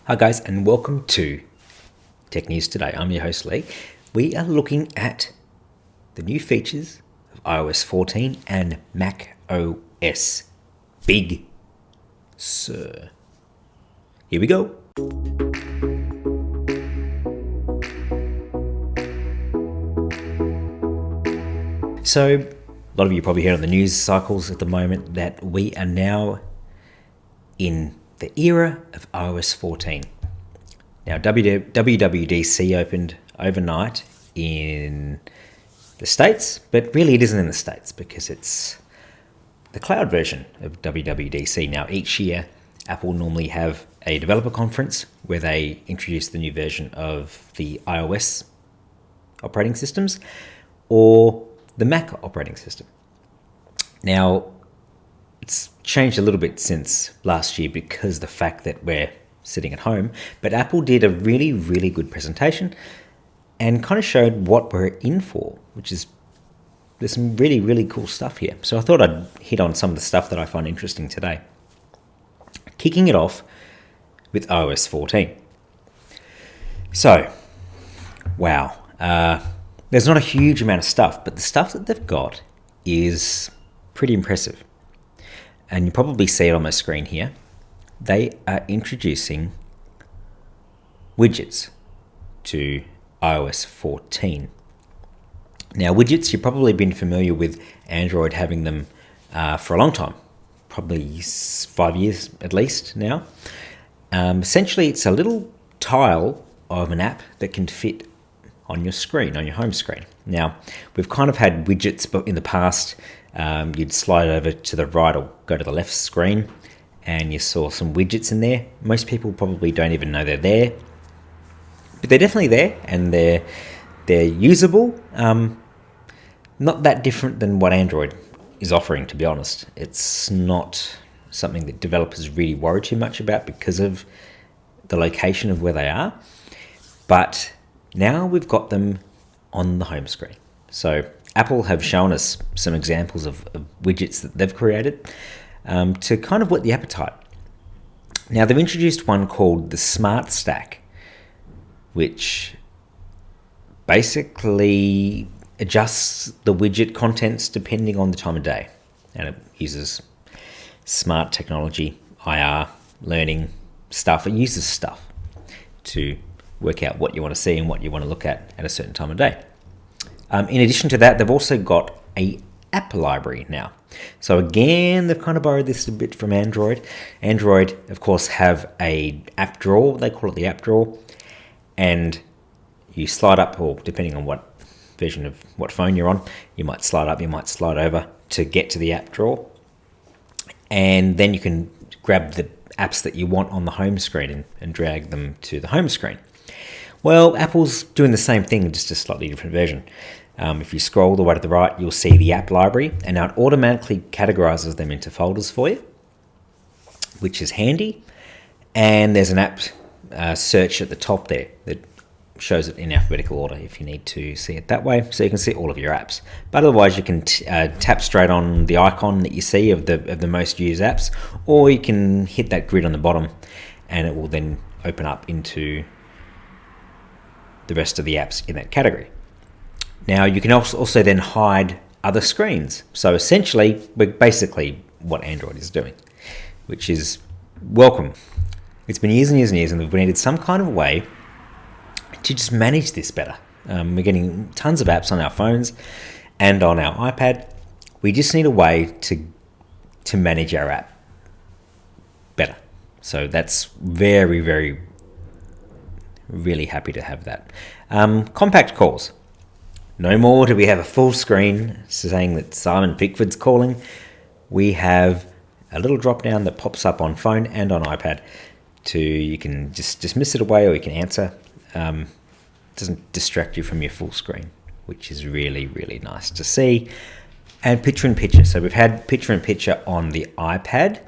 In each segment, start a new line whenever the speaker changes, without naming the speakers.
Hi guys, and welcome to Tech News Today. I'm your host Lee. We are looking at the new features of iOS 14 and Mac OS Big Sur. Here we go. So, a lot of you probably heard on the news cycles at the moment that we are now in the era of iOS 14. Now, WWDC opened overnight in the States, but really it isn't in the States because it's the cloud version of WWDC. Now, each year, Apple normally have a developer conference where they introduce the new version of the iOS operating systems or the Mac operating system. Now, it's changed a little bit since last year because of the fact that we're sitting at home, but Apple did a really, really good presentation and kind of showed what we're in for, which is there's some really, really cool stuff here. So I thought I'd hit on some of the stuff that I find interesting today. Kicking it off with iOS 14. So, wow. There's not a huge amount of stuff, but the stuff that they've got is pretty impressive. And you probably see it on my screen here. They are introducing widgets to iOS 14. Now, widgets, you've probably been familiar with Android having them for a long time, probably 5 years at least now. Essentially, it's a little tile of an app that can fit on your screen, on your home screen. Now, we've kind of had widgets but in the past. You'd slide over to the right or go to the left screen and you saw some widgets in there. Most people probably don't even know they're there, but they're definitely there and they're usable. Not that different than what Android is offering, to be honest. It's not something that developers really worry too much about because of the location of where they are, but now we've got them on the home screen. So Apple have shown us some examples of widgets that they've created to kind of whet the appetite. Now, they've introduced one called the Smart Stack, which basically adjusts the widget contents depending on the time of day. And it uses smart technology, IR, learning stuff. It uses stuff to work out what you want to see and what you want to look at a certain time of day. In addition to that, they've also got a app library now. So again, they've kind of borrowed this a bit from Android. Android, of course, have a app drawer. They call it the app drawer. And you slide up, or depending on what version of what phone you're on, you might slide up, you might slide over to get to the app drawer. And then you can grab the apps that you want on the home screen and drag them to the home screen. Well, Apple's doing the same thing, just a slightly different version. If you scroll all the way to the right, you'll see the app library, and now it automatically categorizes them into folders for you, which is handy. And there's an app search at the top there that shows it in alphabetical order if you need to see it that way, so you can see all of your apps. But otherwise, you can tap straight on the icon that you see of the most used apps, or you can hit that grid on the bottom, and it will then open up into the rest of the apps in that category. Now, you can also then hide other screens. So essentially, we're basically what Android is doing, which is welcome. It's been years and years and years, and we've needed some kind of way to just manage this better. We're getting tons of apps on our phones and on our iPad. We just need a way to manage our app better. So that's very, very, really happy to have that. Compact calls. No more do we have a full screen saying that Simon Pickford's calling. We have a little drop down that pops up on phone and on iPad you can just dismiss it away or you can answer. It doesn't distract you from your full screen, which is really, really nice to see. And picture-in-picture. So we've had picture-in-picture on the iPad.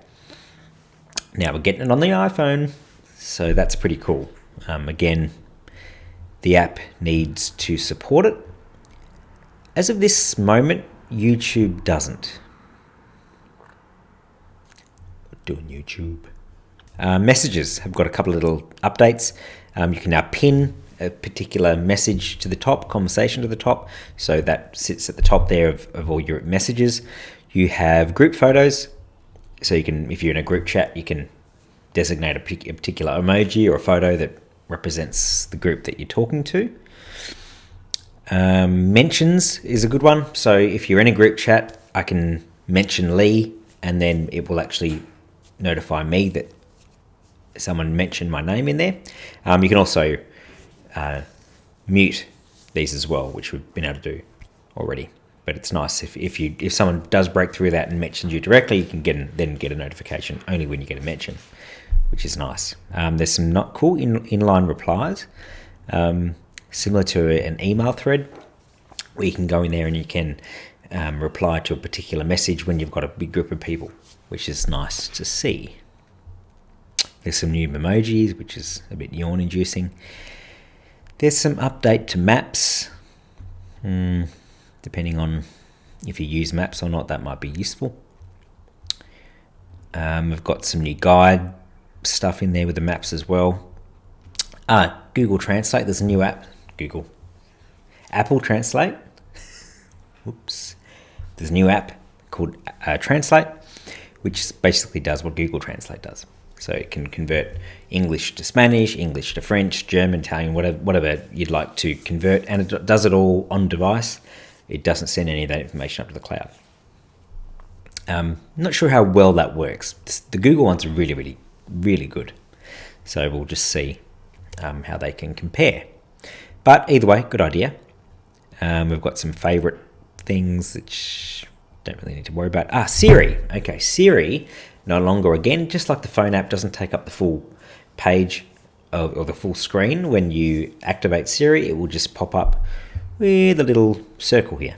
Now we're getting it on the iPhone, so that's pretty cool. Again, the app needs to support it. As of this moment, YouTube doesn't. Doing YouTube. Messages have got a couple of little updates. You can now pin a particular message to the top, conversation to the top, so that sits at the top there of all your messages. You have group photos, so you can, if you're in a group chat, you can designate a particular emoji or a photo that represents the group that you're talking to. Mentions is a good one. So if you're in a group chat, I can mention Lee, and then it will actually notify me that someone mentioned my name in there. You can also mute these as well, which we've been able to do already. But it's nice if someone does break through that and mentions you directly, you can then get a notification only when you get a mention, which is nice. There's some not cool inline replies, similar to an email thread, where you can go in there and you can reply to a particular message when you've got a big group of people, which is nice to see. There's some new emojis, which is a bit yawn-inducing. There's some update to maps. Depending on if you use maps or not, that might be useful. We've got some new guide stuff in there with the maps as well. Google Translate, there's a new app. Apple Translate. Whoops. There's a new app called Translate, which basically does what Google Translate does. So it can convert English to Spanish, English to French, German, Italian, whatever you'd like to convert, and it does it all on device. It doesn't send any of that information up to the cloud. Not sure how well that works. The Google ones are really, really, really good. So we'll just see how they can compare. But either way, good idea. We've got some favorite things which don't really need to worry about. Siri. Okay, Siri no longer, again, just like the phone app, doesn't take up the full page or the full screen. When you activate Siri, it will just pop up with a little circle here,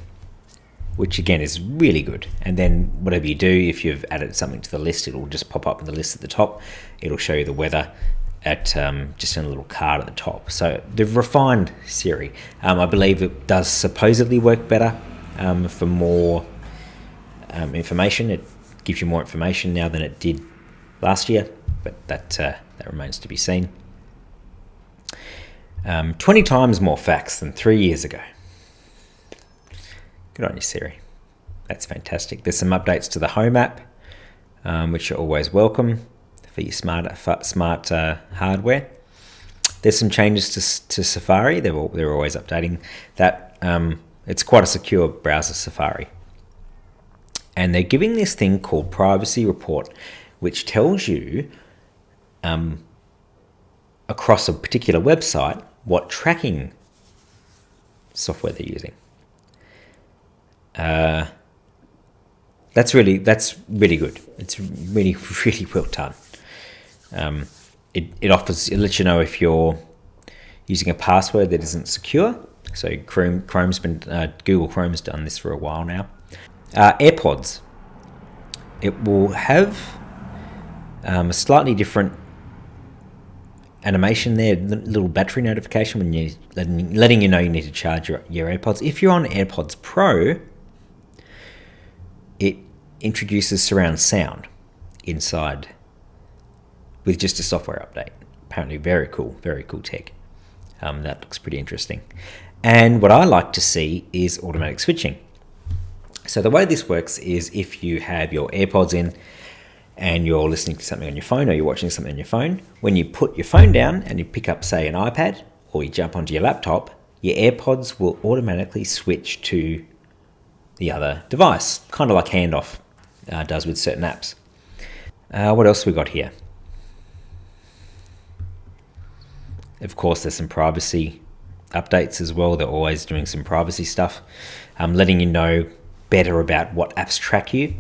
which again is really good. And then whatever you do, if you've added something to the list, it will just pop up in the list at the top. It'll show you the weather at just in a little card at the top. So they've refined Siri. I believe it does supposedly work better for more information. It gives you more information now than it did last year, but that remains to be seen. 20 times more facts than 3 years ago. Good on you, Siri. That's fantastic. There's some updates to the Home app, which are always welcome for your smart hardware. There's some changes to Safari. They're always updating that. It's quite a secure browser, Safari. And they're giving this thing called Privacy Report, which tells you across a particular website what tracking software they're using. That's really good. It's really, really well done. It lets you know if you're using a password that isn't secure. So Google Chrome's done this for a while now. AirPods. It will have a slightly different animation there, little battery notification when you letting you know you need to charge your AirPods. If you're on AirPods Pro, it introduces surround sound inside with just a software update. Apparently very cool tech. That looks pretty interesting. And what I like to see is automatic switching. So the way this works is if you have your AirPods in and you're listening to something on your phone or you're watching something on your phone, when you put your phone down and you pick up, say, an iPad or you jump onto your laptop, your AirPods will automatically switch to the other device, kind of like Handoff does with certain apps. What else we got here? Of course, there's some privacy updates as well. They're always doing some privacy stuff, letting you know better about what apps track you.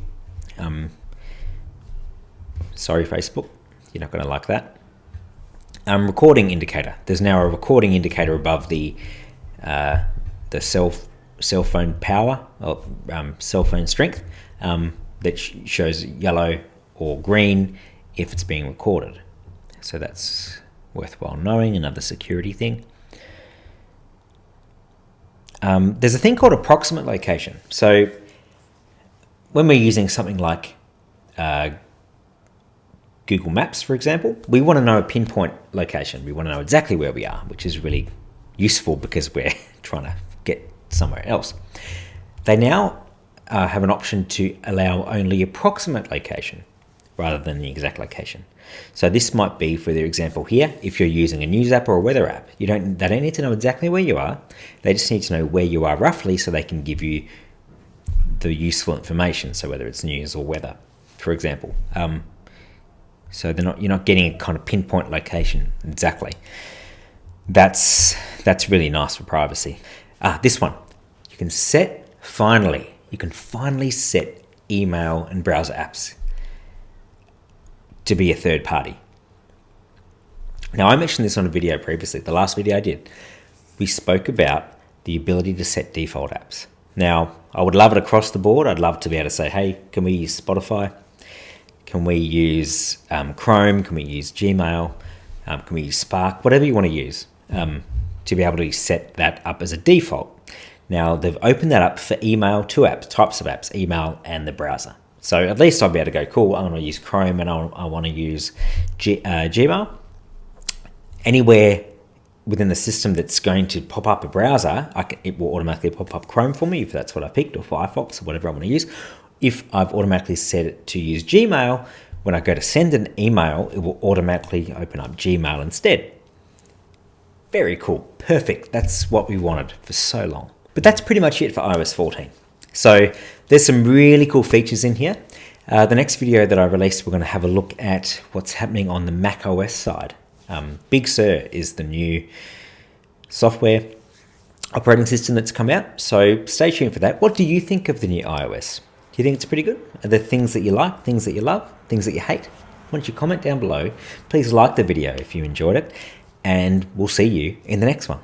Sorry, Facebook, you're not going to like that. Recording indicator. There's now a recording indicator above the cell phone power or cell phone strength that shows yellow or green if it's being recorded. So that's worthwhile knowing, another security thing. There's a thing called approximate location. So when we're using something like Google Maps, for example, we want to know a pinpoint location. We want to know exactly where we are, which is really useful because we're trying to get somewhere else. They now have an option to allow only approximate location rather than the exact location. So this might be, for their example here, if you're using a news app or a weather app, they don't need to know exactly where you are. They just need to know where you are roughly so they can give you the useful information. So whether it's news or weather, for example. So you're not getting a kind of pinpoint location exactly. That's really nice for privacy. This one, you can finally set email and browser apps to be a third party. Now, I mentioned this on a video previously, the last video I did. We spoke about the ability to set default apps. Now, I would love it across the board. I'd love to be able to say, hey, can we use Spotify? Can we use Chrome? Can we use Gmail? Can we use Spark? Whatever you want to use to be able to set that up as a default. Now, they've opened that up for email, two types of apps, email and the browser. So at least I'll be able to go, cool, I want to use Chrome and I want to use Gmail. Anywhere within the system that's going to pop up a browser, it will automatically pop up Chrome for me if that's what I picked, or Firefox, or whatever I want to use. If I've automatically set it to use Gmail, when I go to send an email, it will automatically open up Gmail instead. Very cool. Perfect. That's what we wanted for so long. But that's pretty much it for iOS 14. So there's some really cool features in here. The next video that I released, we're going to have a look at what's happening on the Mac OS side. Big Sur is the new software operating system that's come out. So stay tuned for that. What do you think of the new iOS? Do you think it's pretty good? Are there things that you like, things that you love, things that you hate? Why don't you comment down below? Please like the video if you enjoyed it, and we'll see you in the next one.